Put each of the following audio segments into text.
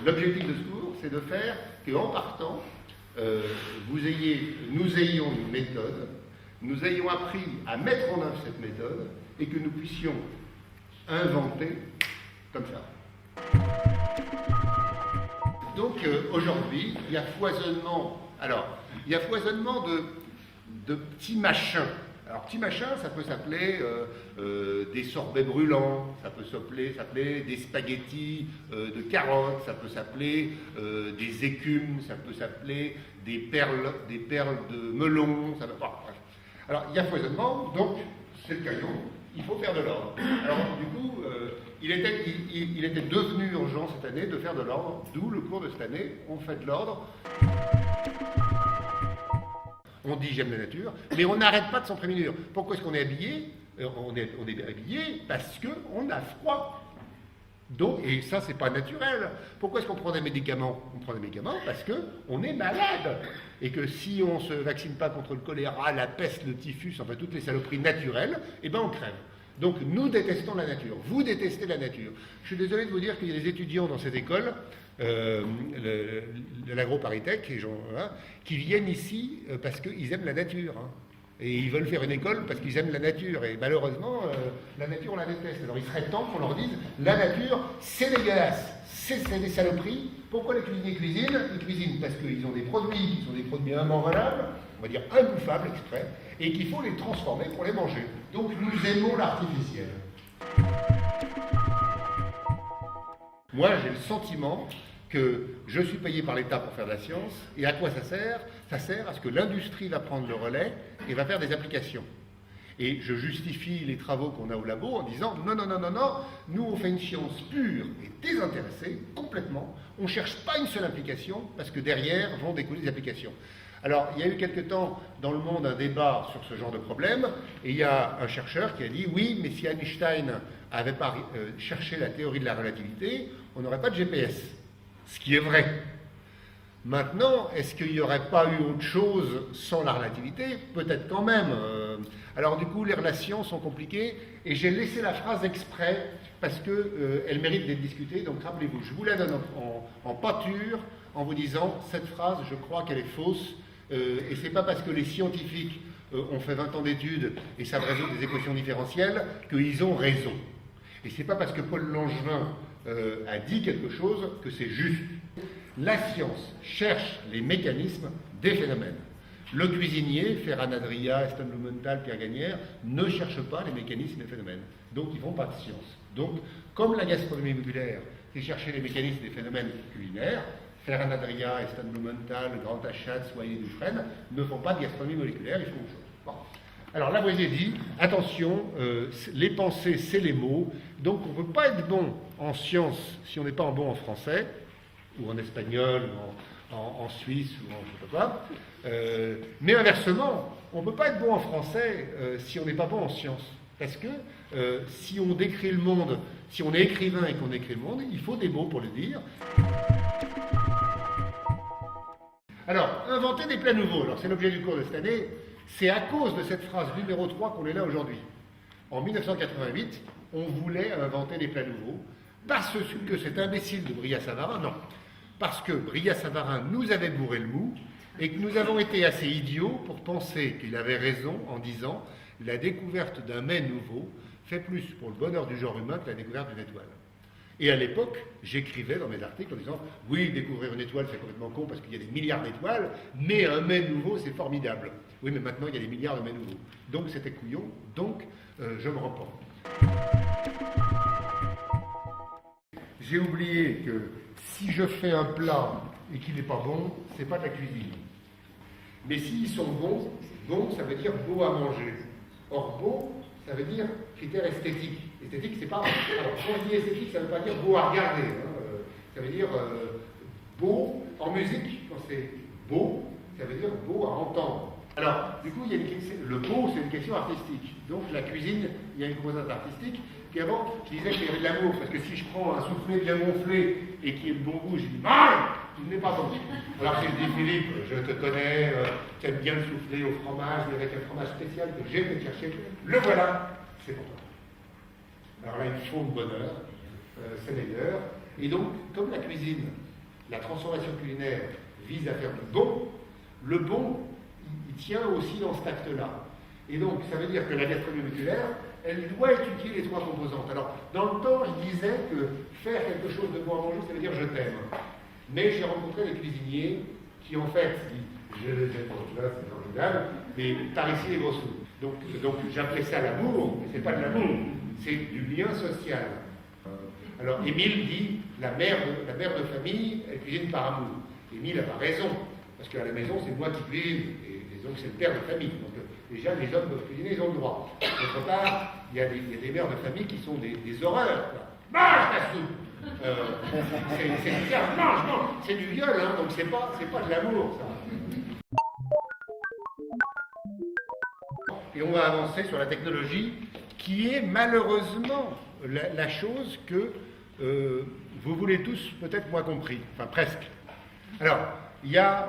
l'objectif de ce cours, c'est de faire qu'en partant, nous ayons une méthode, nous ayons appris à mettre en œuvre cette méthode et que nous puissions inventer comme ça. Donc aujourd'hui, il y a foisonnement. Alors, il y a foisonnement de petits machins. Alors, petit machin, ça peut s'appeler des sorbets brûlants, ça peut s'appeler des spaghettis de carottes, ça peut s'appeler des écumes, ça peut s'appeler des perles de melon. Ça peut... Alors, il y a foisonnement, donc c'est le caillon, il faut faire de l'ordre. Alors, du coup, il était devenu urgent cette année de faire de l'ordre, d'où le cours de cette année, on fait de l'ordre. On dit j'aime la nature, mais on n'arrête pas de s'en prémunir. Pourquoi est-ce qu'on est habillé? On est habillé parce qu'on a froid. Donc, et ça, c'est pas naturel. Pourquoi est-ce qu'on prend des médicaments? On prend des médicaments parce qu'on est malade. Et que si on ne se vaccine pas contre le choléra, la peste, le typhus, enfin toutes les saloperies naturelles, eh ben on crève. Donc nous détestons la nature. Vous détestez la nature. Je suis désolé de vous dire qu'il y a des étudiants dans cette école, de l'agro-paritech, qui viennent ici parce qu'ils aiment la nature. Hein. Et ils veulent faire une école parce qu'ils aiment la nature. Et malheureusement, la nature, on la déteste. Alors il serait temps qu'on leur dise, la nature, c'est dégueulasse, c'est des saloperies. Pourquoi les cuisiniers cuisinent? Ils cuisinent parce qu'ils ont des produits qui sont des produits immangeables, on va dire imbouffables exprès, et qu'il faut les transformer pour les manger. Donc nous aimons l'artificiel. Moi, j'ai le sentiment que je suis payé par l'État pour faire de la science, et à quoi ça sert? Ça sert à ce que l'industrie va prendre le relais et va faire des applications. Et je justifie les travaux qu'on a au labo en disant non, nous on fait une science pure et désintéressée, complètement, on ne cherche pas une seule application, parce que derrière vont découler des applications. Alors, il y a eu quelque temps dans le monde un débat sur ce genre de problème, et il y a un chercheur qui a dit oui, mais si Einstein n'avait pas cherché la théorie de la relativité, on n'aurait pas de GPS. Ce qui est vrai. Maintenant, est-ce qu'il n'y aurait pas eu autre chose sans la relativité? Peut-être quand même. Alors du coup, les relations sont compliquées, et j'ai laissé la phrase exprès, parce qu'elle mérite d'être discutée, donc rappelez-vous, je vous la donne en pâture, en vous disant, cette phrase, je crois qu'elle est fausse, et c'est pas parce que les scientifiques ont fait 20 ans d'études et savent résoudre des équations différentielles qu'ils ont raison. Et c'est pas parce que Paul Langevin a dit quelque chose que c'est juste. La science cherche les mécanismes des phénomènes. Le cuisinier, Ferran Adria, Eston Blumenthal, Pierre Gagnère, ne cherchent pas les mécanismes des phénomènes. Donc ils ne font pas de science. Donc, comme la gastronomie moléculaire, c'est chercher les mécanismes des phénomènes culinaires, Ferran Adria, Eston Blumenthal, Grand Achatz, Soyer Dufresne ne font pas de gastronomie moléculaire, ils font autre chose. Bon. Alors Lavoisier dit, attention, les pensées, c'est les mots, donc on ne peut pas être bon en sciences si on n'est pas bon en français, ou en espagnol, ou en suisse, ou en je sais pas quoi. Mais inversement, on ne peut pas être bon en français si on n'est pas bon en sciences. Parce que si on décrit le monde, si on est écrivain et qu'on écrit le monde, il faut des mots pour le dire. Alors, inventer des plats nouveaux. Alors, c'est l'objet du cours de cette année. C'est à cause de cette phrase numéro 3 qu'on est là aujourd'hui. En 1988, on voulait inventer des plats nouveaux. Parce que cet imbécile de Brillat-Savarin, non. Parce que Brillat-Savarin nous avait bourré le mou et que nous avons été assez idiots pour penser qu'il avait raison en disant « la découverte d'un mets nouveau fait plus pour le bonheur du genre humain que la découverte d'une étoile ». Et à l'époque, j'écrivais dans mes articles en disant « oui, découvrir une étoile, c'est complètement con parce qu'il y a des milliards d'étoiles, mais un mets nouveau, c'est formidable ». Oui, mais maintenant, il y a des milliards de mets nouveaux. Donc, c'était couillon, donc je me repens. J'ai oublié que si je fais un plat et qu'il n'est pas bon, c'est pas de la cuisine. Mais s'ils sont bons, bon, ça veut dire beau à manger. Or, beau, ça veut dire critère esthétique. Esthétique, c'est pas... Alors, quand je dis esthétique, ça ne veut pas dire beau à regarder. Hein. Ça veut dire beau en musique. Quand c'est beau, ça veut dire beau à entendre. Alors, du coup, il y a le beau, c'est une question artistique. Donc, la cuisine, il y a une composante artistique. Puis avant, je disais qu'il y avait de l'amour, parce que si je prends un soufflé bien gonflé et qui est de bon goût, je dis « il n'est pas bon ». Alors si je dis « Philippe, je te connais, tu aimes bien le soufflé au fromage, mais avec un fromage spécial que j'ai été chercher, le voilà, c'est pour toi ». Alors là, il faut le bonheur, c'est meilleur. Et donc, comme la cuisine, la transformation culinaire vise à faire du bon, le bon, il tient aussi dans cet acte-là. Et donc, ça veut dire que la gastronomie moléculaire, elle doit étudier les trois composantes. Alors, dans le temps, je disais que faire quelque chose de bon à manger, ça veut dire je t'aime. Mais j'ai rencontré des cuisiniers qui, en fait, disent je les aime pour là, c'est formidable, mais par ici les gros sous. Donc j'appelais ça l'amour, mais c'est pas de l'amour, c'est du lien social. Alors, Émile dit la mère de famille, elle cuisine par amour. Émile n'a pas raison, parce qu'à la maison, c'est moi qui cuisine, et donc c'est le père de famille. Donc, déjà, les hommes peuvent cuisiner, ils ont le droit. D'autre part, il y a des mères de famille qui sont des horreurs. Quoi. Mange ta soupe c'est dire, mange, c'est du viol, hein, donc c'est pas de l'amour, ça. Et on va avancer sur la technologie, qui est malheureusement la chose que vous voulez tous peut-être moins compris, enfin presque. Alors, il y a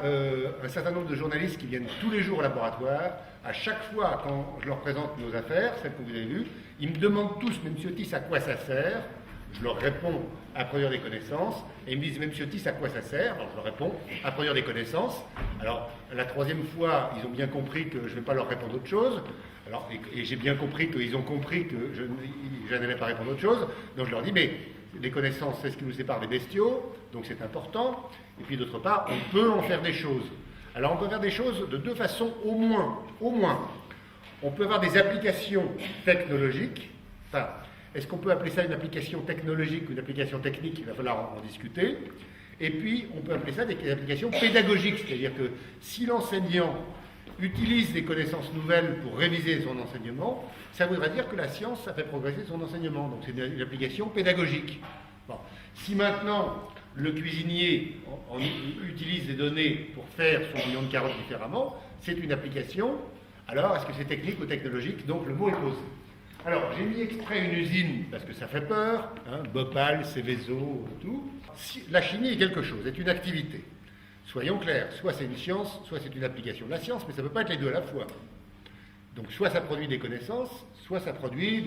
un certain nombre de journalistes qui viennent tous les jours au laboratoire. À chaque fois, quand je leur présente nos affaires, celles que vous avez vues, ils me demandent tous, mais monsieur Tiss, à quoi ça sert? Je leur réponds à produire des connaissances. Et ils me disent, mais monsieur Tiss, à quoi ça sert? Alors je leur réponds à produire des connaissances. Alors, la troisième fois, ils ont bien compris que je ne vais pas leur répondre autre chose. Alors, et j'ai bien compris qu'ils ont compris que je n'allais pas répondre autre chose. Donc je leur dis, mais les connaissances, c'est ce qui nous sépare des bestiaux, donc c'est important. Et puis d'autre part, on peut en faire des choses. Alors on peut faire des choses de deux façons au moins. On peut avoir des applications technologiques. Enfin, est-ce qu'on peut appeler ça une application technologique ou une application technique? Il va falloir en discuter. Et puis on peut appeler ça des applications pédagogiques, c'est-à-dire que si l'enseignant utilise des connaissances nouvelles pour réviser son enseignement, ça voudrait dire que la science, ça fait progresser son enseignement. Donc c'est une application pédagogique. Bon. Si maintenant le cuisinier utilise des données pour faire son bouillon de carottes différemment, c'est une application. Alors, est-ce que c'est technique ou technologique? Donc le mot est posé. Alors, j'ai mis exprès une usine, parce que ça fait peur, hein, Bhopal, Seveso, tout. Si, la chimie est quelque chose, est une activité. Soyons clairs, soit c'est une science, soit c'est une application de la science, mais ça ne peut pas être les deux à la fois. Donc soit ça produit des connaissances, soit ça produit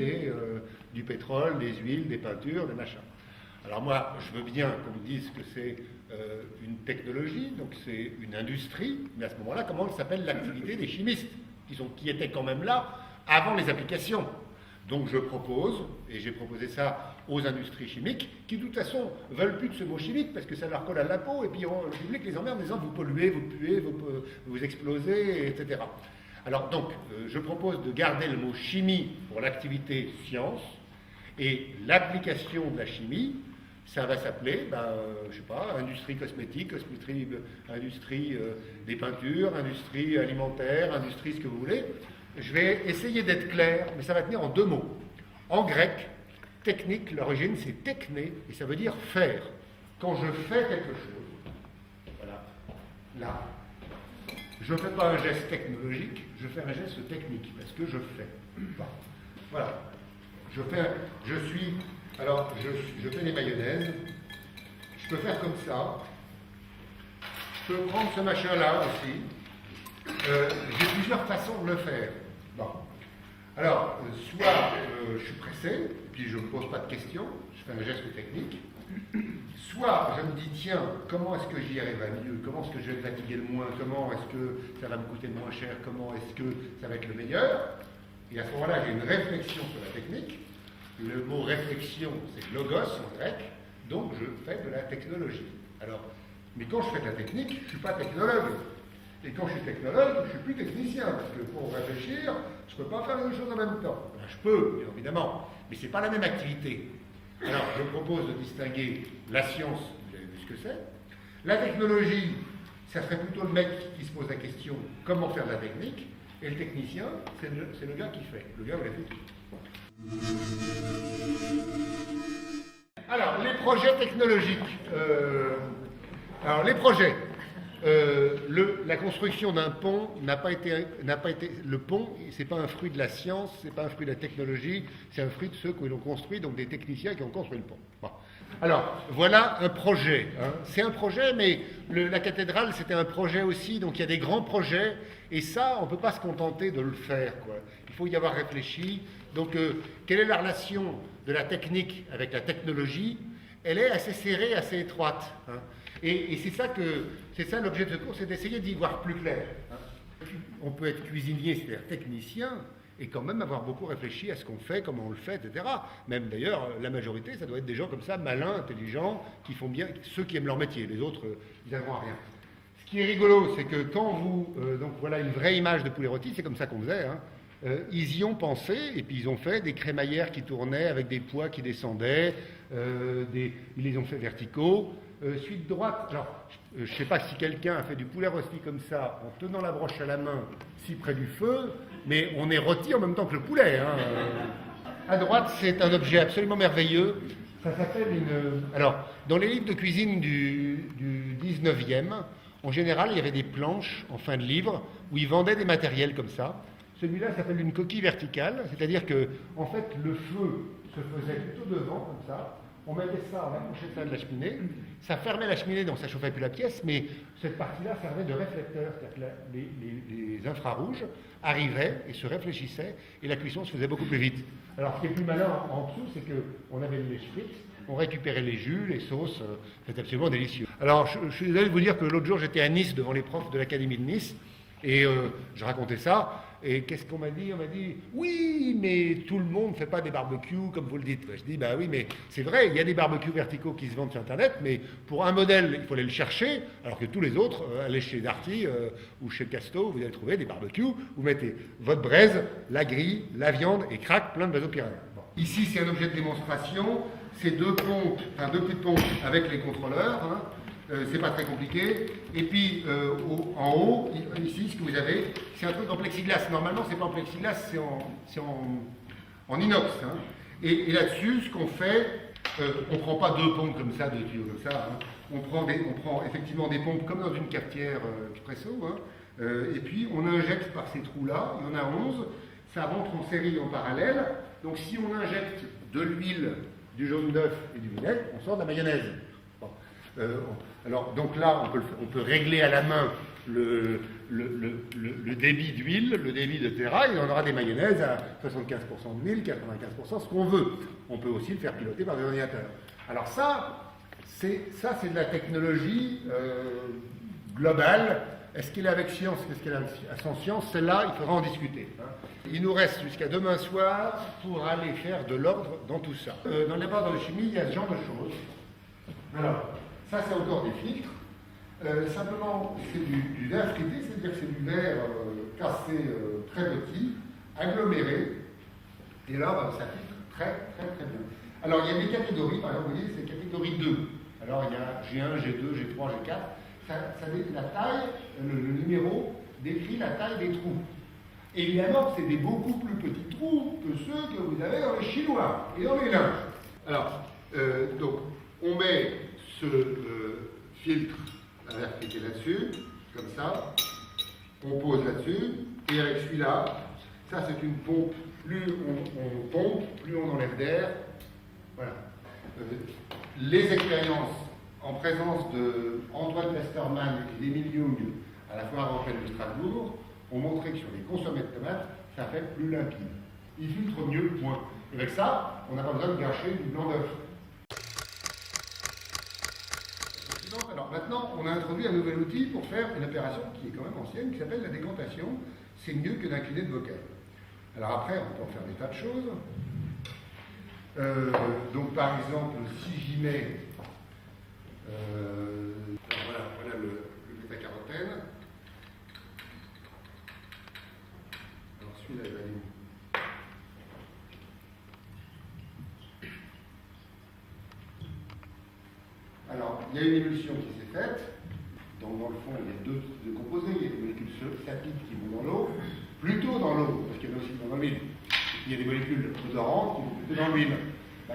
du pétrole, des huiles, des peintures, des machins. Alors moi, je veux bien qu'on me dise que c'est une technologie, donc c'est une industrie, mais à ce moment-là, comment s'appelle l'activité des chimistes, qui étaient quand même là avant les applications. Donc je propose, et j'ai proposé ça aux industries chimiques, qui de toute façon veulent plus de ce mot chimique parce que ça leur colle à la peau, et puis le public les emmerde en disant vous polluez, vous puez, vous explosez, etc. Alors donc, je propose de garder le mot chimie pour l'activité science, et l'application de la chimie, ça va s'appeler, je sais pas, industrie cosmétique, industrie des peintures, industrie alimentaire, industrie ce que vous voulez. Je vais essayer d'être clair, mais ça va tenir en deux mots. En grec, technique, l'origine c'est techné, et ça veut dire faire. Quand je fais quelque chose, voilà, là, je ne fais pas un geste technologique, je fais un geste technique, parce que je fais. Voilà. Je fais des mayonnaises, je peux faire comme ça, je peux prendre ce machin-là aussi, j'ai plusieurs façons de le faire. Bon. Alors, soit je suis pressé, puis je ne me pose pas de questions, je fais un geste technique, soit je me dis, tiens, comment est-ce que j'y arrive à mieux, comment est-ce que je vais me fatiguer le moins, comment est-ce que ça va me coûter le moins cher, comment est-ce que ça va être le meilleur, et à ce moment-là, j'ai une réflexion sur la technique. Le mot réflexion, c'est logos en grec, donc je fais de la technologie. Alors, mais quand je fais de la technique, je ne suis pas technologue. Et quand je suis technologue, je ne suis plus technicien, parce que pour réfléchir, je ne peux pas faire les deux choses en même temps. Enfin, je peux, bien évidemment, mais ce n'est pas la même activité. Alors, je propose de distinguer la science, vous avez vu ce que c'est. La technologie, ça serait plutôt le mec qui se pose la question comment faire de la technique, et le technicien, c'est le gars qui fait. Le gars, vous l'avez fait tout. Alors, les projets technologiques. Alors, les projets. La construction d'un pont n'a pas été. Le pont, c'est pas un fruit de la science, c'est pas un fruit de la technologie, c'est un fruit de ceux qui l'ont construit, donc des techniciens qui ont construit le pont. Bon. Alors, voilà un projet. Hein. C'est un projet, mais la cathédrale, c'était un projet aussi, donc il y a des grands projets, et ça, on ne peut pas se contenter de le faire, quoi. Il faut y avoir réfléchi. Donc, quelle est la relation de la technique avec la technologie? Elle est assez serrée, assez étroite. Hein. Et c'est ça l'objet de ce cours, c'est d'essayer d'y voir plus clair. On peut être cuisinier, c'est-à-dire technicien, et quand même avoir beaucoup réfléchi à ce qu'on fait, comment on le fait, etc. Même d'ailleurs, la majorité, ça doit être des gens comme ça, malins, intelligents, qui font bien, ceux qui aiment leur métier. Les autres, ils n'aiment rien. Ce qui est rigolo, c'est que quand vous... donc voilà une vraie image de poulet rôti, c'est comme ça qu'on faisait. Hein. Ils y ont pensé, et puis ils ont fait des crémaillères qui tournaient avec des poids qui descendaient, ils les ont fait verticaux. Suite droite, alors je ne sais pas si quelqu'un a fait du poulet rôti comme ça, en tenant la broche à la main, si près du feu, mais on est rôti en même temps que le poulet. Hein. À droite, c'est un objet absolument merveilleux. Ça s'appelle une... Alors, dans les livres de cuisine du 19e, en général, il y avait des planches en fin de livre où ils vendaient des matériels comme ça. Celui-là s'appelle une coquille verticale, c'est-à-dire que, en fait, le feu se faisait plutôt devant, comme ça. On mettait ça, on approchait ça de la cheminée. Ça fermait la cheminée, donc ça chauffait plus la pièce, mais cette partie-là servait de réflecteur, c'est-à-dire que les infrarouges arrivaient et se réfléchissaient, et la cuisson se faisait beaucoup plus vite. Alors, ce qui est plus malin en dessous, c'est qu'on avait les frites, on récupérait les jus, les sauces, c'était absolument délicieux. Alors, je suis désolé de vous dire que l'autre jour, j'étais à Nice devant les profs de l'Académie de Nice, et je racontais ça. Et qu'est-ce qu'on m'a dit? On m'a dit, oui, mais tout le monde ne fait pas des barbecues comme vous le dites. Je dis, bah oui, mais c'est vrai, il y a des barbecues verticaux qui se vendent sur Internet, mais pour un modèle, il faut aller le chercher, alors que tous les autres, allez chez Darty ou chez Casto, vous allez trouver des barbecues, vous mettez votre braise, la grille, la viande, et crac, plein de vasopyrène. Bon. Ici, c'est un objet de démonstration, c'est deux petites pompes avec les contrôleurs, hein. C'est pas très compliqué. Et puis en haut, ici, ce que vous avez, c'est un truc en plexiglas. Normalement, c'est pas en plexiglas, c'est en inox. Hein. Et là-dessus, ce qu'on fait, on prend pas deux pompes comme ça, deux tuyaux comme ça. Hein. On prend effectivement des pompes comme dans une cafetière expresso. Hein. Et puis on injecte par ces trous-là. Il y en a 11. Ça rentre en série en parallèle. Donc si on injecte de l'huile, du jaune d'œuf et du vinaigre, on sort de la mayonnaise. Bon. Alors, donc là, on peut régler à la main le débit d'huile, le débit de terra, et on aura des mayonnaises à 75% d'huile, 95%, ce qu'on veut. On peut aussi le faire piloter par des ordinateurs. Alors ça, c'est de la technologie globale. Est-ce qu'elle est avec science? Est-ce qu'elle est sans science? Celle-là, il faudra en discuter. Hein. Il nous reste jusqu'à demain soir pour aller faire de l'ordre dans tout ça. Dans le laboratoire de chimie, il y a ce genre de choses. Alors, ça, c'est encore des filtres. Simplement, c'est du verre frité, c'est-à-dire que c'est du verre cassé très petit, aggloméré. Et là, ça filtre très bien. Alors, il y a des catégories. Par exemple, vous voyez, c'est catégorie 2. Alors, il y a G1, G2, G3, G4. La taille, le numéro décrit la taille des trous. Évidemment, c'est des beaucoup plus petits trous que ceux que vous avez dans les chinois et dans les linges. Alors, donc, on met ce filtre à verre frité là-dessus, comme ça. On pose là-dessus. Et avec celui-là, ça c'est une pompe. Plus on pompe, plus on enlève d'air. Voilà. Les expériences en présence d'Antoine Westermann et d'Émile Jung à la foire européenne de Strasbourg ont montré que sur les consommés de tomates, ça fait plus limpide. Ils filtrent mieux, point. Avec ça, on n'a pas besoin de gâcher du blanc d'œuf. Alors maintenant, on a introduit un nouvel outil pour faire une opération qui est quand même ancienne, qui s'appelle la décantation. C'est mieux que d'incliner de bocal. Alors après, on peut en faire des tas de choses. Donc par exemple, si j'y mets voilà le bêta-carotène. Alors celui-là, il va aller où? Alors, il y a une émulsion qui s'est faite. Donc dans le fond, il y a deux composés. Il y a des molécules sapides qui vont dans l'eau, plutôt dans l'eau, parce qu'il y en a aussi dans l'huile. Il y a des molécules odorantes qui vont plutôt dans l'huile.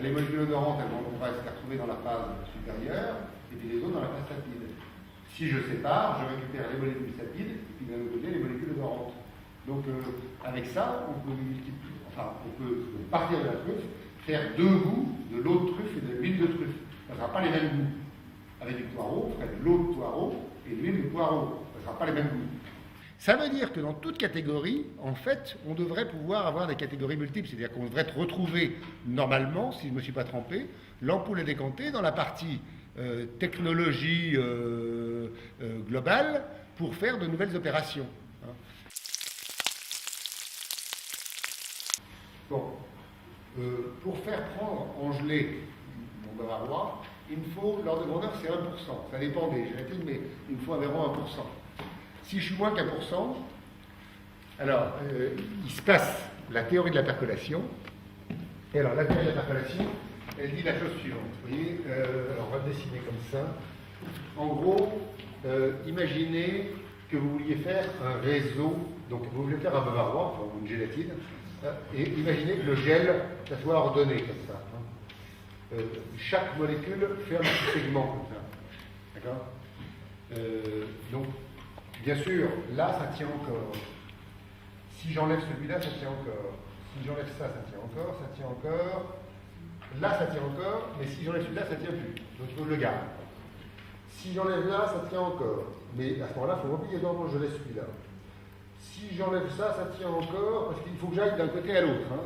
Les molécules odorantes, elles vont se retrouver dans la phase supérieure, et puis les autres dans la phase sapide. Si je sépare, je récupère les molécules sapides, et puis d'un autre côté, les molécules odorantes. Donc avec ça, on peut partir de la truffe, faire deux goûts de l'eau de truffe et de l'huile de truffe. Ça ne sera pas les mêmes goûts. Avec du poireau, on ferait de l'eau de poireau et de l'huile de poireau. Ça ne sera pas les mêmes goûts. Ça veut dire que dans toute catégorie, en fait, on devrait pouvoir avoir des catégories multiples. C'est-à-dire qu'on devrait retrouver, normalement, si je ne me suis pas trompé, l'ampoule est décantée dans la partie technologie globale pour faire de nouvelles opérations. Hein. Bon, pour faire prendre en gelée mon bavarois, il me faut, l'ordre de grandeur c'est 1%. Ça dépend des gélatines, mais il me faut environ 1%. Si je suis moins qu'1%, alors il se passe la théorie de la percolation. Et alors la théorie de la percolation, elle dit la chose suivante. Vous voyez, alors on va dessiner comme ça. En gros, imaginez que vous vouliez faire un réseau, donc vous voulez faire un bavarois, enfin une gélatine, et imaginez que le gel, ça soit ordonné comme ça. Chaque molécule fait un petit segment comme ça. D'accord. Donc, bien sûr, là, ça tient encore. Si j'enlève celui-là, ça tient encore. Si j'enlève ça, ça tient encore, ça tient encore. Là, ça tient encore, mais si j'enlève celui-là, ça ne tient plus. Donc, il faut le garder. Si j'enlève là, ça tient encore. Mais à ce moment-là, il faut obligatoirement que je laisse celui-là. Si j'enlève ça, ça tient encore, parce qu'il faut que j'aille d'un côté à l'autre. Hein.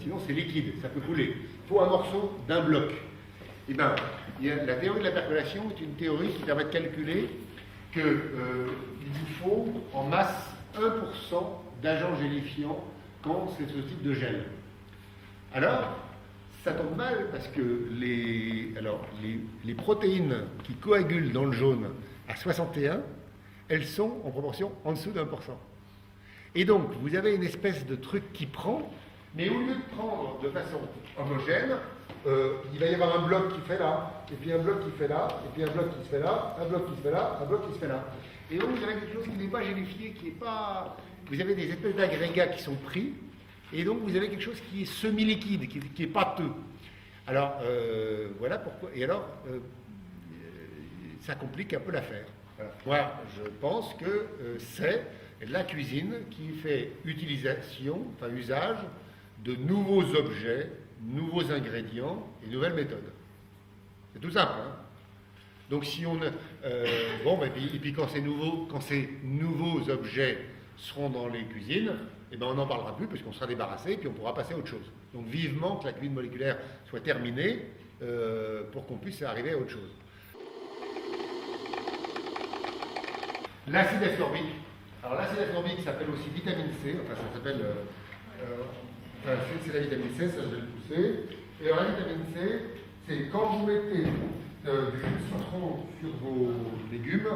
Sinon, c'est liquide, ça peut couler. Il faut un morceau d'un bloc. Eh bien, la théorie de la percolation est une théorie qui permet de calculer qu'il vous faut en masse 1% d'agents gélifiants quand c'est ce type de gel. Alors, ça tombe mal parce que les protéines qui coagulent dans le jaune à 61, elles sont en proportion en dessous d'1%. Et donc, vous avez une espèce de truc qui prend, mais au lieu de prendre de façon homogène, il va y avoir un bloc qui fait là, et puis un bloc qui fait là, et puis un bloc qui se fait là, un bloc qui se fait là, un bloc qui se fait là. Et donc, vous avez quelque chose qui n'est pas gélifié, qui n'est pas... Vous avez des espèces d'agrégats qui sont pris, et donc vous avez quelque chose qui est semi-liquide, qui est pâteux. Alors, voilà pourquoi. Et alors, ça complique un peu l'affaire. Voilà. Moi, je pense que c'est la cuisine qui fait usage de nouveaux objets, nouveaux ingrédients et nouvelles méthodes. C'est tout simple. Hein. Donc si on... et puis quand ces nouveaux objets seront dans les cuisines, eh ben on n'en parlera plus parce qu'on sera débarrassé et puis on pourra passer à autre chose. Donc vivement que la cuisine moléculaire soit terminée pour qu'on puisse arriver à autre chose. L'acide ascorbique. Alors l'acide ascorbique s'appelle aussi vitamine C, enfin ça s'appelle... c'est la vitamine C, ça je vais le pousser. Et alors la vitamine C, c'est quand vous mettez du jus de citron sur vos légumes,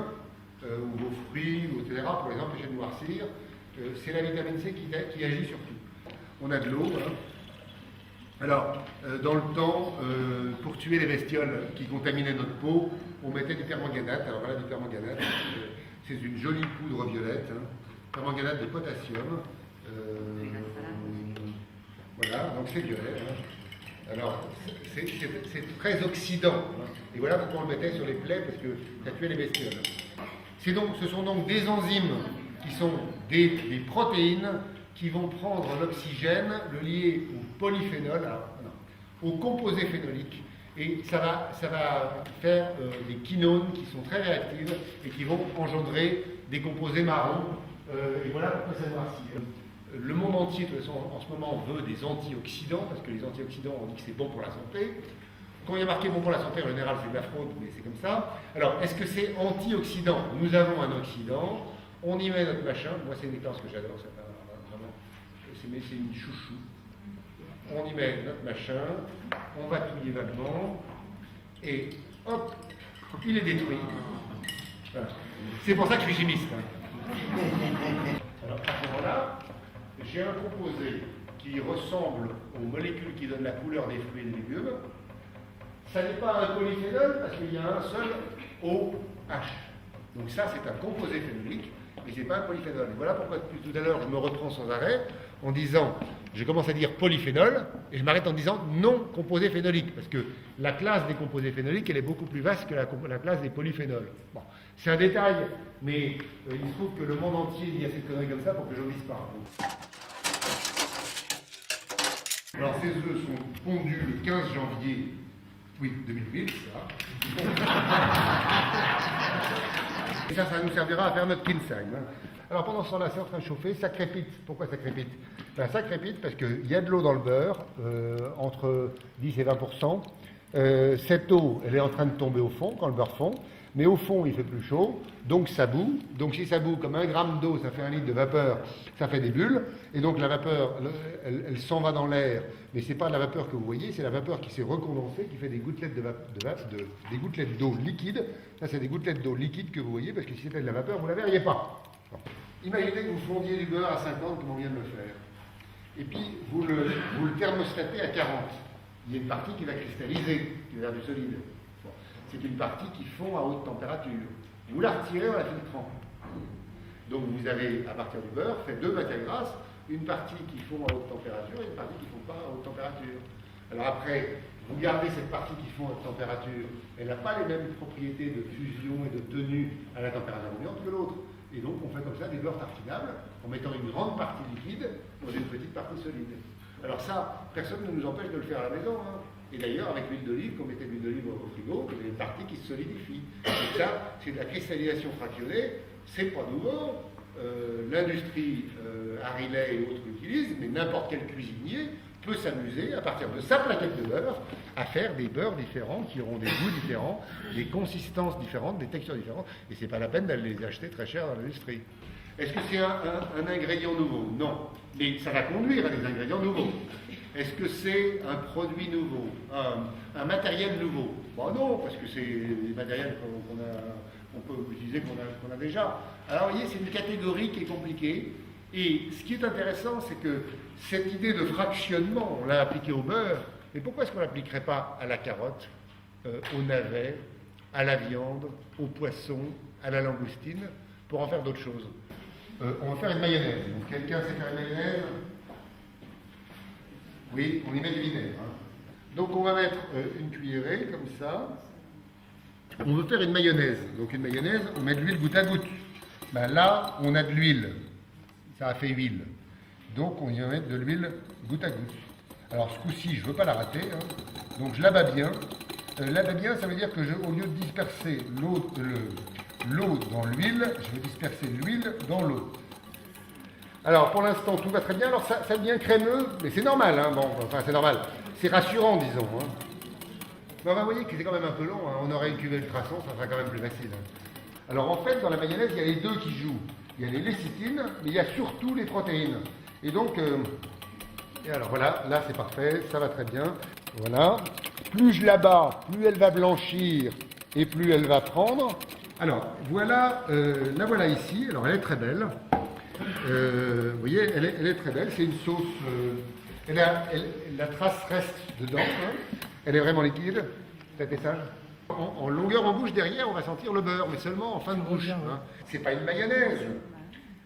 ou vos fruits, etc., pour les empêcher de noircir, c'est la vitamine C qui agit sur tout. On a de l'eau. Hein. Alors, dans le temps, pour tuer les bestioles qui contaminaient notre peau, on mettait du permanganate. Alors voilà du permanganate. C'est une jolie poudre violette. Hein. Permanganate de potassium. Voilà, donc c'est violet. Hein. Alors, c'est très oxydant. Hein. Et voilà pourquoi on le mettait sur les plaies, parce que ça tuait les bestioles. Ce sont donc des enzymes qui sont des protéines qui vont prendre l'oxygène, le lier au polyphénol, au composé phénolique, et ça va faire des quinones qui sont très réactives et qui vont engendrer des composés marrons. Et voilà pourquoi ça noircit. Le monde entier, de toute façon, en ce moment, veut des antioxydants, parce que les antioxydants, on dit que c'est bon pour la santé. Quand il y a marqué bon pour la santé, en général, c'est de la fraude, mais c'est comme ça. Alors, est-ce que c'est antioxydant? Nous avons un oxydant, on y met notre machin. Moi, c'est une expérience que j'adore, ça, vraiment. C'est une chouchou. On y met notre machin, on va touiller vaguement, et hop, il est détruit. Voilà. C'est pour ça que je suis chimiste. Hein. Alors, à ce moment-là, j'ai un composé qui ressemble aux molécules qui donnent la couleur des fruits et des légumes. Ça n'est pas un polyphénol parce qu'il y a un seul OH. Donc ça, c'est un composé phénolique, mais ce n'est pas un polyphénol. Et voilà pourquoi depuis tout à l'heure, je me reprends sans arrêt en disant, je commence à dire polyphénol, et je m'arrête en disant non composé phénolique, parce que la classe des composés phénoliques, elle est beaucoup plus vaste que la classe des polyphénols. Bon, c'est un détail, mais il se trouve que le monde entier dit à cette connerie comme ça pour que j'en dise pas. Alors ces œufs sont pondus le 15 janvier 2008, ça. Et ça nous servira à faire notre ginseng. Hein. Alors pendant ce temps-là, c'est en train de chauffer, ça crépite. Pourquoi ça crépite? Ça crépite parce qu'il y a de l'eau dans le beurre, entre 10 et 20%. Cette eau, elle est en train de tomber au fond quand le beurre fond, mais au fond, il fait plus chaud, donc ça bout. Donc si ça bout, comme 1 gramme d'eau, ça fait 1 litre de vapeur, ça fait des bulles. Et donc la vapeur, elle s'en va dans l'air, mais c'est pas la vapeur que vous voyez, c'est la vapeur qui s'est recondensée, qui fait des gouttelettes des gouttelettes d'eau liquide. Ça, c'est des gouttelettes d'eau liquide que vous voyez, parce que si c'était de la vapeur, vous ne la verriez pas. Bon. Imaginez que vous fondiez du beurre à 50, comme on vient de le faire. Et puis, vous le thermostatez à 40. Il y a une partie qui va cristalliser, qui va faire du solide. Bon. C'est une partie qui fond à haute température. Vous la retirez en la filtrant. Donc vous avez, à partir du beurre, fait 2 matières grasses, une partie qui fond à haute température et une partie qui ne fond pas à haute température. Alors après, vous gardez cette partie qui fond à haute température, elle n'a pas les mêmes propriétés de fusion et de tenue à la température ambiante que l'autre. Et donc on fait comme ça des beurres tartinables, en mettant une grande partie liquide dans une petite partie solide. Alors ça, personne ne nous empêche de le faire à la maison. Hein. Et d'ailleurs, avec l'huile d'olive, quand on mettait de l'huile d'olive au frigo, il y a une partie qui se solidifie. Et ça, c'est de la cristallisation fractionnée, c'est pas nouveau. L'industrie Harillet et autres l'utilisent, mais n'importe quel cuisinier peut s'amuser, à partir de sa plaquette de beurre, à faire des beurres différents, qui auront des goûts différents, des consistances différentes, des textures différentes, et c'est pas la peine d'aller les acheter très cher dans l'industrie. Est-ce que c'est un ingrédient nouveau? Non. Mais ça va conduire à des ingrédients nouveaux. Est-ce que c'est un produit nouveau? Un matériel nouveau? Bon non, parce que c'est des matériels qu'on peut utiliser, qu'on a déjà. Alors vous voyez, c'est une catégorie qui est compliquée. Et ce qui est intéressant, c'est que cette idée de fractionnement, on l'a appliquée au beurre, mais pourquoi est-ce qu'on ne l'appliquerait pas à la carotte, au navet, à la viande, au poisson, à la langoustine, pour en faire d'autres choses? On va faire une mayonnaise. Donc quelqu'un sait faire une mayonnaise? Oui, on y met du vinaigre. Hein. Donc on va mettre une cuillerée comme ça. On veut faire une mayonnaise. Donc une mayonnaise, on met de l'huile goutte à goutte. Ben là, on a de l'huile. Ça a fait huile. Donc on y va mettre de l'huile goutte à goutte. Alors ce coup-ci, je ne veux pas la rater. Hein. Donc je la bats bien. La bats bien, ça veut dire que au lieu de disperser l'eau dans l'huile, je vais disperser l'huile dans l'eau. Alors pour l'instant tout va très bien, alors ça devient crémeux, mais c'est normal, hein, bon, enfin c'est normal, c'est rassurant disons. Hein. Mais vous voyez que c'est quand même un peu long, hein. On aurait une cuvée ultrason, ça sera quand même plus facile. Hein. Alors en fait dans la mayonnaise il y a les deux qui jouent, il y a les lécithines, mais il y a surtout les protéines. Et donc, et alors voilà, là c'est parfait, ça va très bien, voilà. Plus je la bats, plus elle va blanchir et plus elle va prendre. Alors voilà, la voilà ici, alors elle est très belle. Vous voyez, elle est très belle, c'est une sauce, la trace reste dedans, hein. Elle est vraiment liquide, t'as ça. En longueur en bouche derrière, on va sentir le beurre, mais seulement en fin de bouche. Hein. C'est pas une mayonnaise,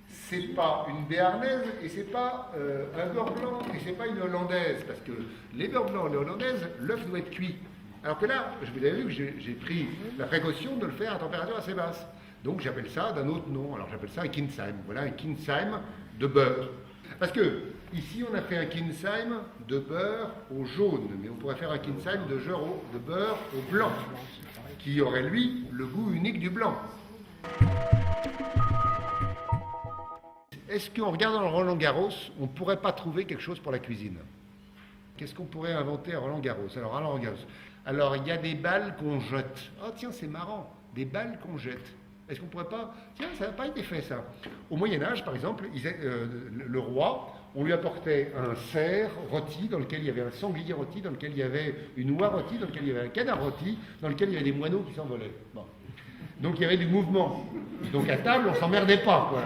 c'est pas une béarnaise, et c'est pas un beurre blanc, et c'est pas une hollandaise, parce que les beurres blancs, les hollandaises, l'œuf doit être cuit. Alors que là, je vous avais vu que j'ai pris la précaution de le faire à température assez basse. Donc j'appelle ça d'un autre nom. Alors j'appelle ça un Kinsheim. Voilà un Kinsheim de beurre. Parce que ici on a fait un Kinsheim de beurre au jaune, mais on pourrait faire un Kinsheim de beurre au blanc, qui aurait lui le goût unique du blanc. Est-ce qu'en regardant le Roland Garros, on ne pourrait pas trouver quelque chose pour la cuisine? Qu'est-ce qu'on pourrait inventer à Roland Garros? Alors il y a des balles qu'on jette. Oh tiens, c'est marrant, des balles qu'on jette. Est-ce qu'on ne pourrait pas... Tiens, ça n'a pas été fait, ça. Au Moyen-Âge, par exemple, le roi, on lui apportait un cerf rôti, dans lequel il y avait un sanglier rôti, dans lequel il y avait une oie rôtie, dans lequel il y avait un canard rôti, dans lequel il y avait des moineaux qui s'envolaient. Bon. Donc il y avait du mouvement. Donc à table, on ne s'emmerdait pas, quoi.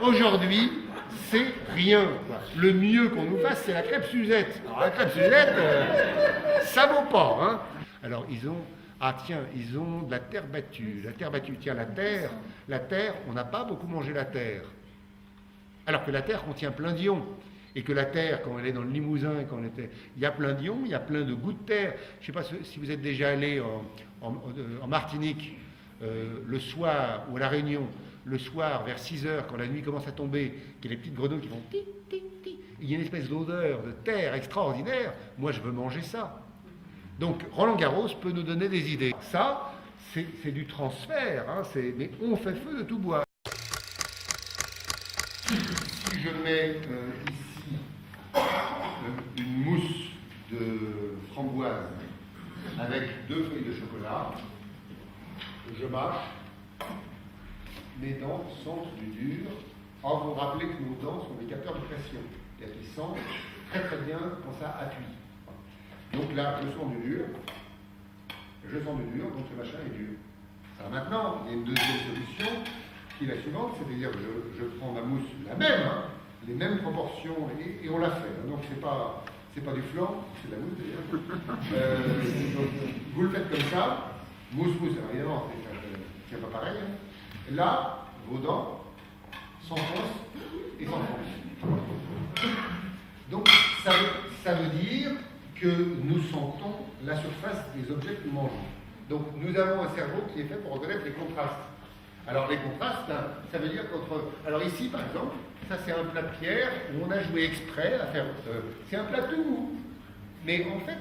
Aujourd'hui, c'est rien, quoi. Le mieux qu'on nous fasse, c'est la crêpe Suzette. Alors la crêpe Suzette, ça vaut pas, hein. Alors ils ont de la terre battue. La terre battue, tiens, la terre, on n'a pas beaucoup mangé la terre. Alors que la terre contient plein d'ions. Et que la terre, quand elle est dans le Limousin, il y a plein d'ions, il y a plein de gouttes de terre. Je ne sais pas si vous êtes déjà allé en Martinique le soir, ou à La Réunion, le soir, vers 6 heures, quand la nuit commence à tomber, qu'il y a les petites grenouilles qui font tic, tic, tic, il y a une espèce d'odeur de terre extraordinaire. Moi, je veux manger ça. Donc, Roland Garros peut nous donner des idées. Ça, c'est du transfert, hein, mais on fait feu de tout bois. Si je mets ici une mousse de framboise avec 2 feuilles de chocolat. Je mâche, mes dents sentent du dur. Or, vous vous rappelez que nos dents sont des capteurs de pression, et qui sentent très très bien quand ça appuie. Donc là, je sens du dur, donc ce machin est dur. Alors maintenant, il y a une deuxième solution qui est la suivante, c'est-à-dire que je prends ma mousse, la même, hein, les mêmes proportions, et on la fait. Donc c'est pas du flan, c'est de la mousse d'ailleurs. Donc, vous le faites comme ça, mousse, alors évidemment, c'est pas pareil. Hein. Là, vos dents s'enfoncent et s'enfoncent. Donc ça veut dire que nous sentons la surface des objets que nous mangeons. Donc nous avons un cerveau qui est fait pour reconnaître les contrastes. Alors les contrastes, hein, ça veut dire qu'entre... Alors ici par exemple, ça c'est un plat de pierre où on a joué exprès à faire... c'est un plat tout mou. Mais en fait,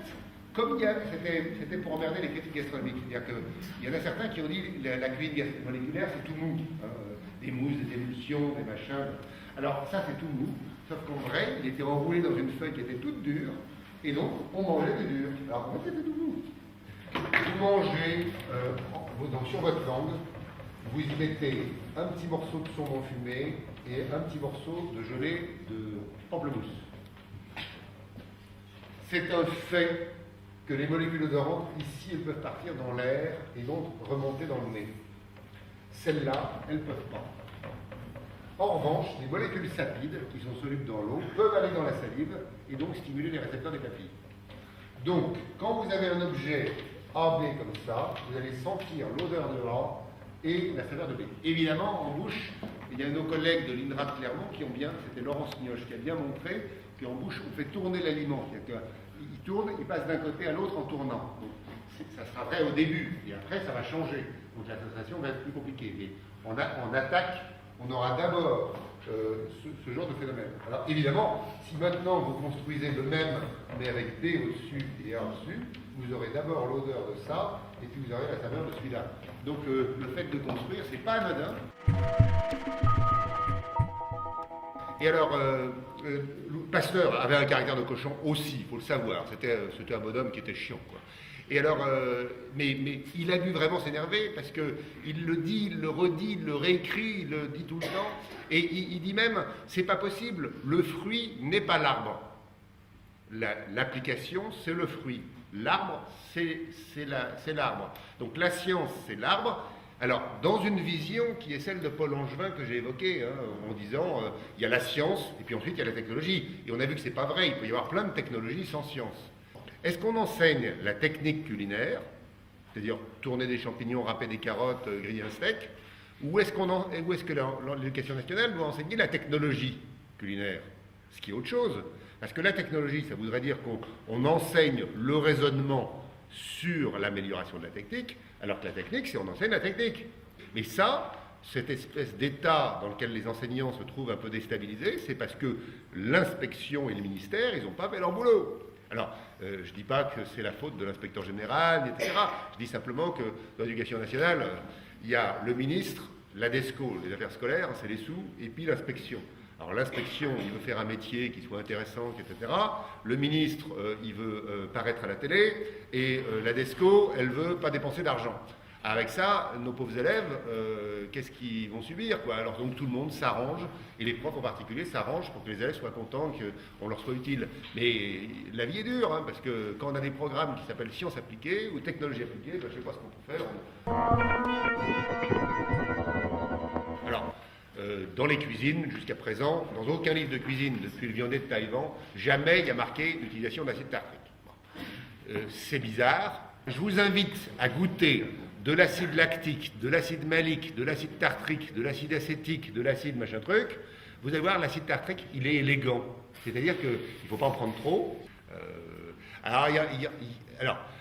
comme c'était pour emmerder les critiques gastronomiques. C'est-à-dire qu'il y en a certains qui ont dit que la cuisine moléculaire c'est tout mou. Des mousses, des émulsions, des machins. Alors ça c'est tout mou. Sauf qu'en vrai, il était enroulé dans une feuille qui était toute dure. Et donc, on mangeait du dur. Alors, en fait, c'était tout mou. Vous mangez, donc sur votre langue, vous y mettez un petit morceau de saumon fumé et un petit morceau de gelée de pamplemousse. C'est un fait que les molécules odorantes, ici, elles peuvent partir dans l'air et donc remonter dans le nez. Celles-là, elles ne peuvent pas. En revanche, les molécules sapides, qui sont solubles dans l'eau, peuvent aller dans la salive et donc stimuler les récepteurs des papilles. Donc, quand vous avez un objet AB comme ça, vous allez sentir l'odeur de A et la saveur de B. Évidemment, en bouche, il y a nos collègues de l'INRA de Clermont qui ont bien, c'était Laurence Mioche, qui a bien montré qu'en bouche, on fait tourner l'aliment. Il tourne, il passe d'un côté à l'autre en tournant. Donc, ça sera vrai au début, et après, ça va changer. Donc, la sensation va être plus compliquée. Mais en attaque, on aura d'abord ce genre de phénomène. Alors évidemment, si maintenant vous construisez le même, mais avec B au-dessus et A au-dessus, vous aurez d'abord l'odeur de ça, et puis vous aurez la saveur de celui-là. Donc le fait de construire, c'est pas anodin. Et alors, Pasteur avait un caractère de cochon aussi, il faut le savoir. C'était un bonhomme qui était chiant, quoi. Et alors, mais il a dû vraiment s'énerver parce qu'il le dit, il le redit, il le réécrit, il le dit tout le temps. Et il dit même, c'est pas possible, le fruit n'est pas l'arbre. L'application, c'est le fruit. L'arbre, c'est l'arbre. Donc la science, c'est l'arbre. Alors, dans une vision qui est celle de Paul Angevin que j'ai évoquée, hein, en disant, il y a la science et puis ensuite il y a la technologie. Et on a vu que c'est pas vrai, il peut y avoir plein de technologies sans science. Est-ce qu'on enseigne la technique culinaire, c'est-à-dire tourner des champignons, râper des carottes, griller un steak, ou est-ce que l'éducation nationale doit enseigner la technologie culinaire, ce qui est autre chose? Parce que la technologie, ça voudrait dire qu'on enseigne le raisonnement sur l'amélioration de la technique, alors que la technique, c'est on enseigne la technique. Mais ça, cette espèce d'état dans lequel les enseignants se trouvent un peu déstabilisés, c'est parce que l'inspection et le ministère, ils n'ont pas fait leur boulot. Alors, je ne dis pas que c'est la faute de l'inspecteur général, etc. Je dis simplement que dans l'éducation nationale, il y a le ministre, la DESCO, les affaires scolaires, c'est les sous, et puis l'inspection. Alors l'inspection, il veut faire un métier qui soit intéressant, etc. Le ministre, il veut paraître à la télé, et la DESCO, elle veut pas dépenser d'argent. Avec ça, nos pauvres élèves, qu'est-ce qu'ils vont subir, quoi? Alors donc tout le monde s'arrange, et les profs en particulier s'arrangent pour que les élèves soient contents, qu'on leur soit utile. Mais la vie est dure, hein, parce que quand on a des programmes qui s'appellent sciences appliquées ou technologie appliquée, ben, je ne sais pas ce qu'on peut faire. Alors, dans les cuisines, jusqu'à présent, dans aucun livre de cuisine depuis le Vionnet de Taïwan, jamais il y a marqué l'utilisation d'acide tartrique. C'est bizarre. Je vous invite à goûter de l'acide lactique, de l'acide malique, de l'acide tartrique, de l'acide acétique, de l'acide machin truc. Vous allez voir, l'acide tartrique, il est élégant. C'est-à-dire qu'il ne faut pas en prendre trop. Alors,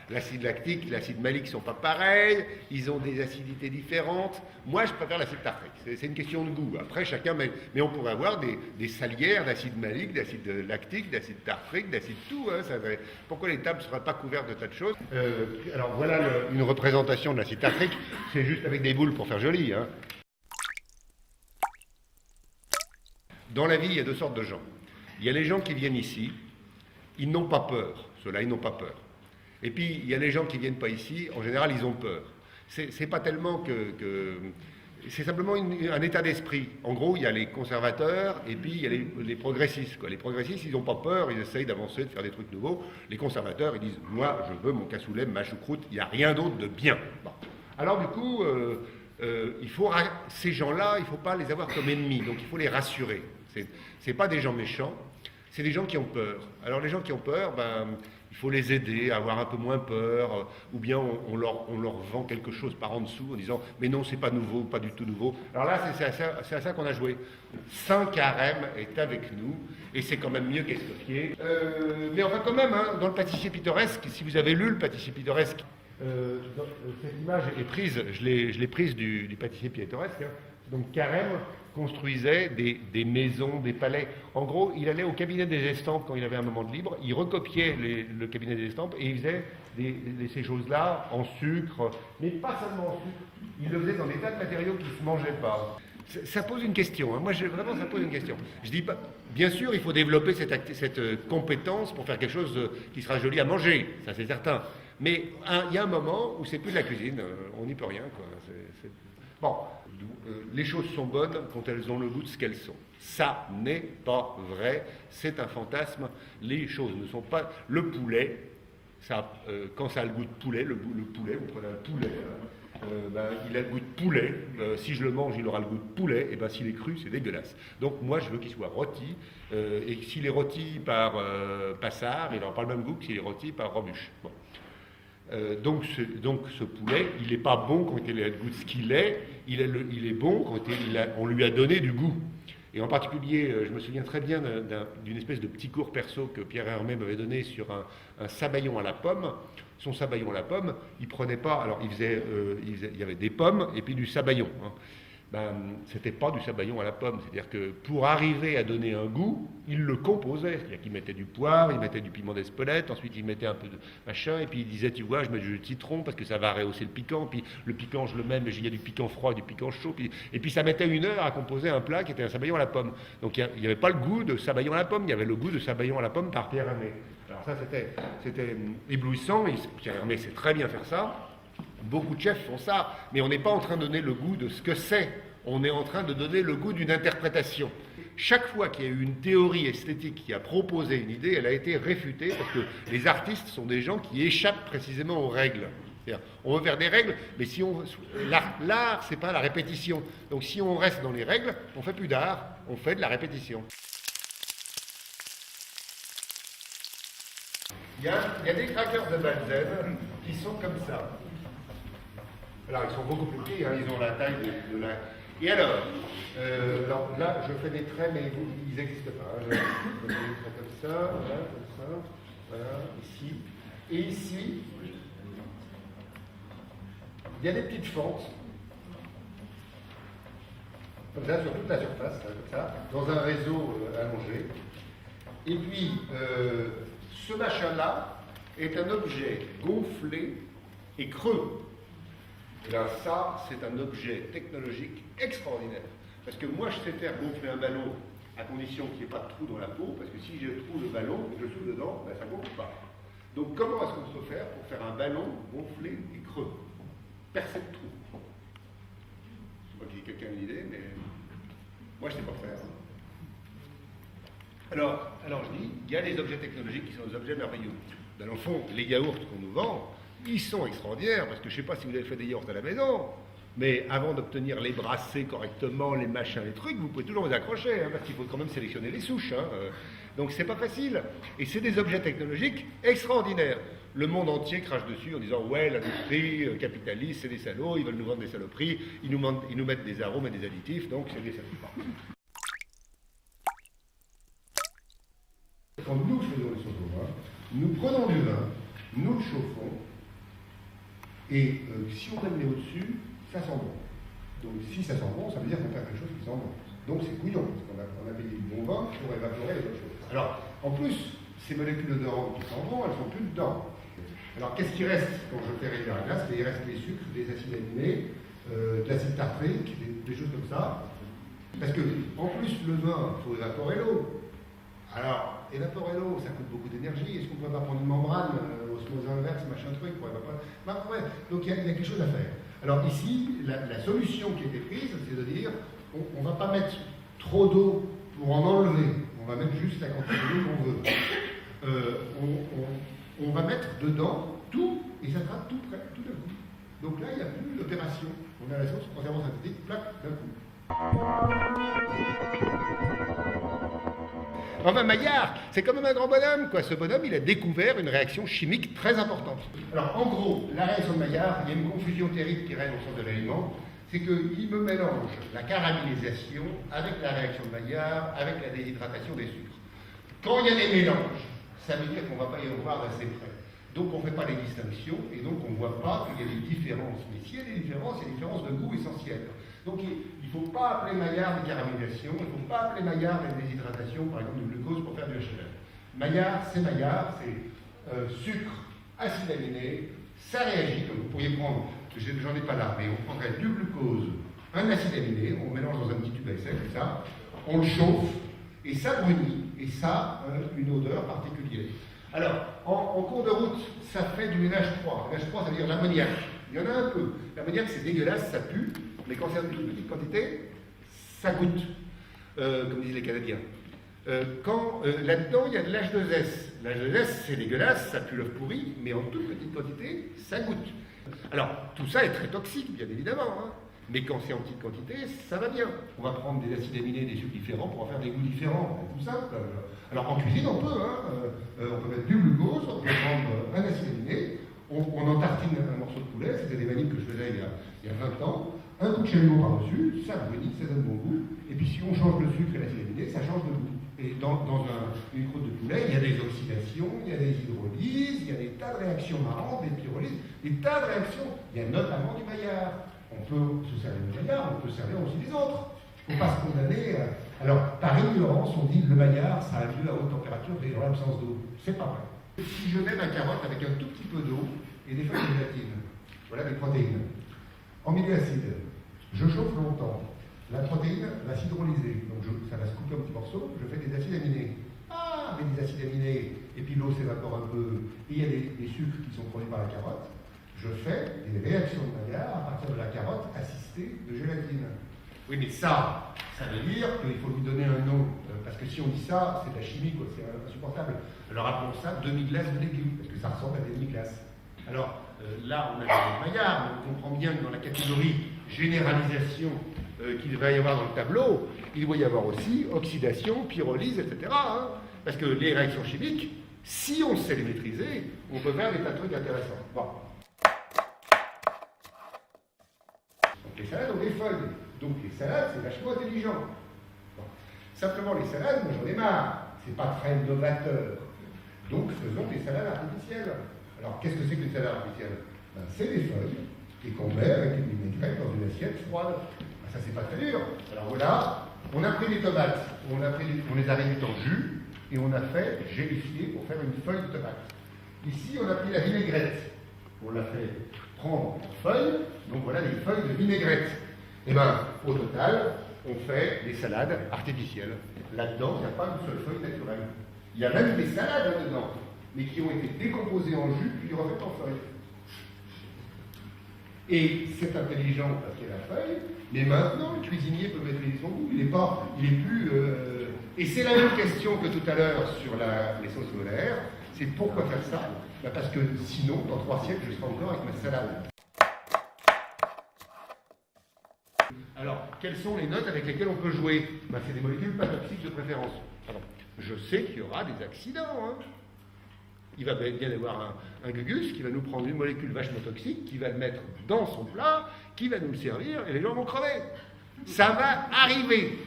l'acide lactique, l'acide malique ne sont pas pareils, ils ont des acidités différentes. Moi, je préfère l'acide tartrique. C'est une question de goût. Après, chacun... Mais on pourrait avoir des salières d'acide malique, d'acide lactique, d'acide tartrique, d'acide tout. Hein, pourquoi les tables ne seraient pas couvertes de tas de choses? Alors, voilà une représentation de l'acide tartrique. C'est juste avec des boules pour faire joli. Hein. Dans la vie, il y a deux sortes de gens. Il y a les gens qui viennent ici, ils n'ont pas peur. Ceux-là, ils n'ont pas peur. Et puis, il y a les gens qui ne viennent pas ici, en général, ils ont peur. C'est pas tellement c'est simplement un état d'esprit. En gros, il y a les conservateurs et puis il y a les progressistes, quoi. Les progressistes, ils n'ont pas peur, ils essayent d'avancer, de faire des trucs nouveaux. Les conservateurs, ils disent, moi, je veux mon cassoulet, ma choucroute, il n'y a rien d'autre de bien. Bon. Alors du coup, ces gens-là, il ne faut pas les avoir comme ennemis, donc il faut les rassurer. C'est pas des gens méchants, c'est des gens qui ont peur. Alors les gens qui ont peur, il faut les aider à avoir un peu moins peur, ou bien on leur vend quelque chose par en dessous en disant « mais non, c'est pas nouveau, pas du tout nouveau ». Alors là, c'est à ça qu'on a joué. Saint-Carême est avec nous, et c'est quand même mieux qu'Escoffier. Mais enfin quand même, hein, dans le pâtissier pittoresque, si vous avez lu le pâtissier pittoresque, cette image est prise, je l'ai prise du pâtissier pittoresque, hein. Donc Carême construisait des maisons, des palais. En gros, il allait au cabinet des estampes quand il avait un moment de libre, il recopiait le cabinet des estampes et il faisait ces choses-là en sucre, mais pas seulement en sucre, il le faisait dans des tas de matériaux qui ne se mangeaient pas. Ça pose une question, hein. Moi vraiment ça pose une question. Je dis pas, bien sûr il faut développer cette compétence pour faire quelque chose qui sera joli à manger, ça c'est certain. Mais il y a un moment où c'est plus de la cuisine, on n'y peut rien, quoi. Bon, les choses sont bonnes quand elles ont le goût de ce qu'elles sont. Ça n'est pas vrai, c'est un fantasme. Les choses ne sont pas... Le poulet, quand ça a le goût de poulet, le poulet, vous prenez un poulet, il a le goût de poulet. Si je le mange, il aura le goût de poulet. Et s'il est cru, c'est dégueulasse. Donc moi, je veux qu'il soit rôti. Et s'il est rôti par Passard, il n'aura pas le même goût que s'il est rôti par Robuche. Bon. Donc ce poulet, il n'est pas bon quand il a le goût de ce qu'il est, il est bon quand on lui a donné du goût. Et en particulier, je me souviens très bien d'une espèce de petit cours perso que Pierre Hermé m'avait donné sur un sabayon à la pomme. Son sabayon à la pomme, il prenait pas, alors il y avait des pommes et puis du sabayon, hein. C'était pas du sabayon à la pomme, c'est-à-dire que pour arriver à donner un goût, il le composait, c'est-à-dire qu'il mettait du poivre, il mettait du piment d'Espelette, ensuite il mettait un peu de machin, et puis il disait, tu vois, je mets du jus de citron parce que ça va rehausser le piquant, puis le piquant je le mets, mais il y a du piquant froid et du piquant chaud, et puis ça mettait 1 heure à composer un plat qui était un sabayon à la pomme. Donc il n'y avait pas le goût de sabayon à la pomme, il y avait le goût de sabayon à la pomme par Pierre Hermé. Alors ça c'était éblouissant, et Pierre Hermé sait très bien faire ça. Beaucoup de chefs font ça, mais on n'est pas en train de donner le goût de ce que c'est, on est en train de donner le goût d'une interprétation. Chaque fois qu'il y a eu une théorie esthétique qui a proposé une idée, elle a été réfutée parce que les artistes sont des gens qui échappent précisément aux règles. On veut faire des règles, mais l'art, c'est pas la répétition. Donc si on reste dans les règles, on fait plus d'art, on fait de la répétition. Il y a des crackers de Balzen qui sont comme ça. Alors, ils sont beaucoup plus petits, hein, ils ont la taille de la... Et alors là, je fais des traits, mais ils n'existent pas. Hein. Je fais des traits comme ça, voilà, ici. Et ici, il y a des petites fentes, comme ça, sur toute la surface, là, comme ça, dans un réseau allongé. Et puis, ce machin-là est un objet gonflé et creux. Et là, ça, c'est un objet technologique extraordinaire. Parce que moi, je sais faire gonfler un ballon à condition qu'il n'y ait pas de trou dans la peau, parce que si je trouve le ballon et que je souffle dedans, ça ne gonfle pas. Donc, comment est-ce qu'on peut faire pour faire un ballon gonflé et creux? Percer de trou. Je ne sais pas qu'il y ait quelqu'un une idée, mais moi, je ne sais pas faire. Alors, je dis, il y a des objets technologiques qui sont des objets merveilleux. Dans le fond, les yaourts qu'on nous vend, ils sont extraordinaires, parce que je ne sais pas si vous avez fait des yaourts à la maison, mais avant d'obtenir les brassés correctement, les machins, les trucs, vous pouvez toujours les accrocher, hein, parce qu'il faut quand même sélectionner les souches. Hein, donc c'est pas facile. Et c'est des objets technologiques extraordinaires. Le monde entier crache dessus en disant « Ouais, l'industrie capitaliste, c'est des salauds, ils veulent nous vendre des saloperies, ils nous mettent des arômes et des additifs, donc c'est des salauds. » Quand nous faisons les sauces au vin, nous prenons du vin, nous le chauffons, et si on met le nez au-dessus, ça sent bon. Donc si ça sent bon, ça veut dire qu'on fait quelque chose qui sent bon. Donc c'est couillon, parce qu'on a payé du bon vin pour évaporer les autres choses. Alors, en plus, ces molécules odorantes qui sentent bon, elles ne sont plus dedans. Alors qu'est-ce qui reste quand je fais réduire la glace? Il reste les sucres, des acides aminés, de l'acide tartrique, des choses comme ça. Parce que, en plus, le vin, il faut évaporer l'eau. Alors, évaporer l'eau, ça coûte beaucoup d'énergie. Est-ce qu'on ne pourrait pas prendre une membrane, osmose inverse, machin truc, pour évaporer? Ouais. Donc il y a quelque chose à faire. Alors ici, la solution qui a été prise, c'est de dire, on ne va pas mettre trop d'eau pour en enlever. On va mettre juste la quantité d'eau qu'on veut. On va mettre dedans tout, et ça sera tout prêt, tout d'un coup. Donc là, il n'y a plus d'opération. On a la sauce conservant synthétique, plaque, d'un coup. Enfin, Maillard, c'est quand même un grand bonhomme, quoi. Ce bonhomme, il a découvert une réaction chimique très importante. Alors, en gros, la réaction de Maillard, il y a une confusion terrible qui règne au sein de l'aliment, c'est qu'il me mélange la caramélisation avec la réaction de Maillard, avec la déshydratation des sucres. Quand il y a des mélanges, ça veut dire qu'on ne va pas y voir assez près. Donc on ne fait pas les distinctions, et donc on ne voit pas qu'il y a des différences. Mais s'il y a des différences, il y a des différences de goût essentielles. Donc il ne faut pas appeler Maillard des caramélisations, il ne faut pas appeler Maillard des déshydratations, par exemple, de glucose pour faire du HLF. Maillard, c'est sucre, acide aminé, ça réagit, donc vous pourriez prendre, j'en ai pas là, mais on prendrait du glucose, un acide aminé, on mélange dans un petit tube à essai, comme ça, on le chauffe, et ça brunit, et ça a une odeur particulière. Alors, en cours de route, ça fait du ménage froid. Le ménage froid, ça veut dire l'ammoniac. Il y en a un peu. L'ammoniac, c'est dégueulasse, ça pue, mais quand c'est une toute petite quantité, ça goûte, comme disent les Canadiens. Là-dedans, il y a de l'H2S. L'H2S, c'est dégueulasse, ça pue l'œuf pourri, mais en toute petite quantité, ça goûte. Alors, tout ça est très toxique, bien évidemment, hein. Mais quand c'est en petite quantité, ça va bien. On va prendre des acides aminés, des sucres différents pour en faire des goûts différents. C'est tout simple. Alors en cuisine, on peut. On peut mettre du glucose, on peut prendre un acide aminé, on en tartine un morceau de poulet, c'était des manips que je faisais il y a 20 ans, un coup de chalumeau par-dessus, ça brunit, ça donne bon goût. Et puis si on change le sucre et l'acide aminé, ça change de goût. Et dans une croûte de poulet, il y a des oxydations, il y a des hydrolyses, il y a des tas de réactions marrantes, des pyrolyses, des tas de réactions. Il y a notamment du Maillard. On peut se servir du Maillard, on peut se servir aussi des autres. Il ne faut pas se condamner. Alors, par ignorance, on dit que le Maillard, ça a lieu à haute température et dans l'absence d'eau. C'est pas vrai. Si je mets ma carotte avec un tout petit peu d'eau et des feuilles de gélatine, voilà des protéines, en milieu acide, je chauffe longtemps. La protéine va s'hydrolyser, donc ça va se couper en petits morceaux, je fais des acides aminés. Avec des acides aminés, et puis l'eau s'évapore un peu, et il y a des sucres qui sont produits par la carotte. Je fais des réactions de Maillard à partir de la carotte assistée de gélatine. Oui, mais ça veut dire qu'il faut lui donner un nom. Parce que si on dit ça, c'est de la chimie, quoi, c'est insupportable. Alors appelons ça demi-glace de légumes, parce que ça ressemble à des demi-glaces. Alors là, on a des Maillard, mais on comprend bien que dans la catégorie généralisation qu'il va y avoir dans le tableau, il doit y avoir aussi oxydation, pyrolyse, etc. Hein, parce que les réactions chimiques, si on sait les maîtriser, on peut faire des tas de trucs intéressants. Bon. Les salades ont des feuilles. Donc les salades, c'est vachement intelligent. Bon. Simplement, les salades, moi j'en ai marre. C'est pas très novateur. Donc faisons des salades artificielles. Alors qu'est-ce que c'est que les salades artificielles? C'est des feuilles et qu'on met avec une vinaigrette dans une assiette froide. Ça, c'est pas très dur. Alors voilà, on a pris des tomates, on les a réduites en jus et on a fait gélifier pour faire une feuille de tomate. Ici, on a pris la vinaigrette. On l'a fait prendre en feuilles, donc voilà les feuilles de vinaigrette. Et bien, au total, on fait des salades artificielles. Là-dedans, il n'y a pas une seule feuille naturelle. Il y a même des salades là-dedans, mais qui ont été décomposées en jus puis refaites en feuilles. Et c'est intelligent parce qu'il y a la feuille, mais maintenant, le cuisinier peut maîtriser son goût. Il est plus... Et c'est la même question que tout à l'heure sur les sauces molaires. C'est pourquoi faire ça? Parce que sinon, dans 3 siècles, je serai encore avec ma salade. Alors, quelles sont les notes avec lesquelles on peut jouer? C'est des molécules pas toxiques de préférence. Alors, je sais qu'il y aura des accidents. Hein. Il va bien y avoir un gugus qui va nous prendre une molécule vachement toxique, qui va le mettre dans son plat, qui va nous le servir, et les gens vont crever. Ça va arriver.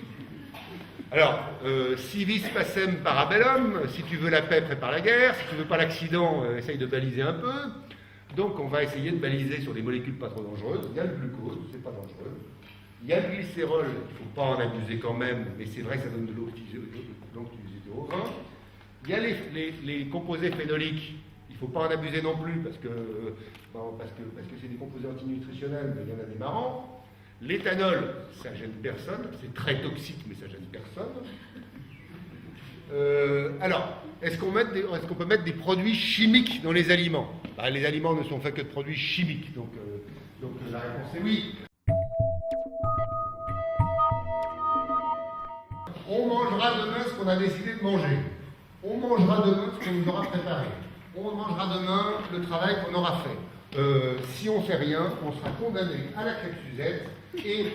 Alors, si vis pacem parabellum, si tu veux la paix, prépare la guerre, si tu veux pas l'accident, essaye de baliser un peu. Donc on va essayer de baliser sur des molécules pas trop dangereuses. Il y a le glucose, c'est pas dangereux. Il y a le glycérol, il ne faut pas en abuser quand même, mais c'est vrai que ça donne de l'oxygène au vin. Il y a les composés phénoliques, il ne faut pas en abuser non plus, parce que c'est des composés antinutritionnels, mais il y en a des marrants. L'éthanol, ça gêne personne, c'est très toxique, mais ça gêne personne. Alors, est-ce qu'on peut mettre des produits chimiques dans les aliments? Les aliments ne sont faits que de produits chimiques, donc la réponse est oui. On mangera demain ce qu'on a décidé de manger. On mangera demain ce qu'on nous aura préparé. On mangera demain le travail qu'on aura fait. Si on ne fait rien, on sera condamné à la crêpe Suzette. Et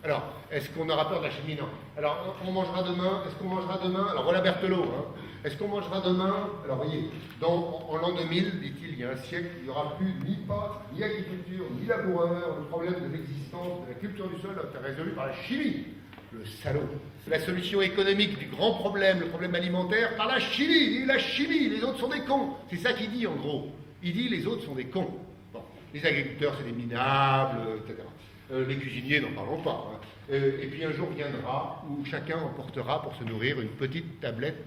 alors, est-ce qu'on aura peur de la chimie? Non. Alors, on mangera demain. Est-ce qu'on mangera demain? Alors voilà Berthelot. Est-ce qu'on mangera demain? Alors voyez, en l'an 2000, dit-il, il y a un siècle, il n'y aura plus ni pâtes, ni agriculture, ni laboureurs. Le problème de l'existence, de la culture du sol, a été résolu par la chimie. Le salaud. La solution économique du grand problème, le problème alimentaire, par la chimie. Il dit la chimie, les autres sont des cons. C'est ça qu'il dit en gros. Il dit les autres sont des cons. Bon, les agriculteurs, c'est des minables, etc. Les cuisiniers, n'en parlons pas. Et puis un jour viendra où chacun emportera pour se nourrir une petite tablette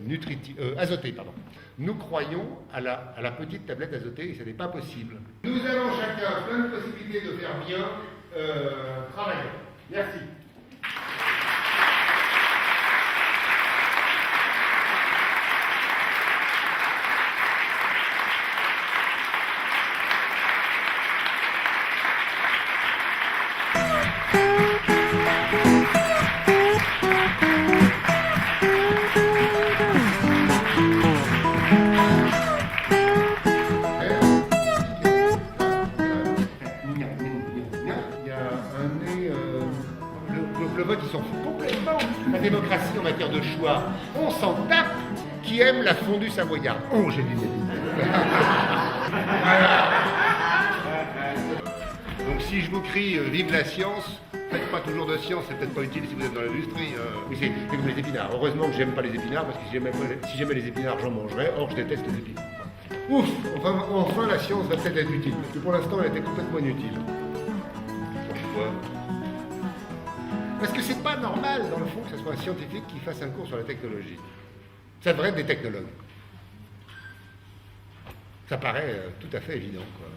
azotée. Pardon. Nous croyons à la petite tablette azotée et ce n'est pas possible. Nous avons chacun plein de possibilités de faire bien travailler. Merci. Le vote, ils s'en foutent complètement. La démocratie en matière de choix, on s'en tape. Qui aime la fondue savoyarde? Oh, j'ai dit. Voilà. Donc si je vous crie vive la science, faites pas toujours de science, c'est peut-être pas utile si vous êtes dans l'industrie. Mais c'est comme les épinards. Heureusement que j'aime pas les épinards, parce que si j'aimais les épinards, j'en mangerais. Or, je déteste les épinards. Ouf, enfin la science va peut-être être utile, parce que pour l'instant, elle était complètement inutile. Pourquoi? Parce que c'est pas normal, dans le fond, que ce soit un scientifique qui fasse un cours sur la technologie. Ça devrait être des technologues. Ça paraît tout à fait évident, quoi.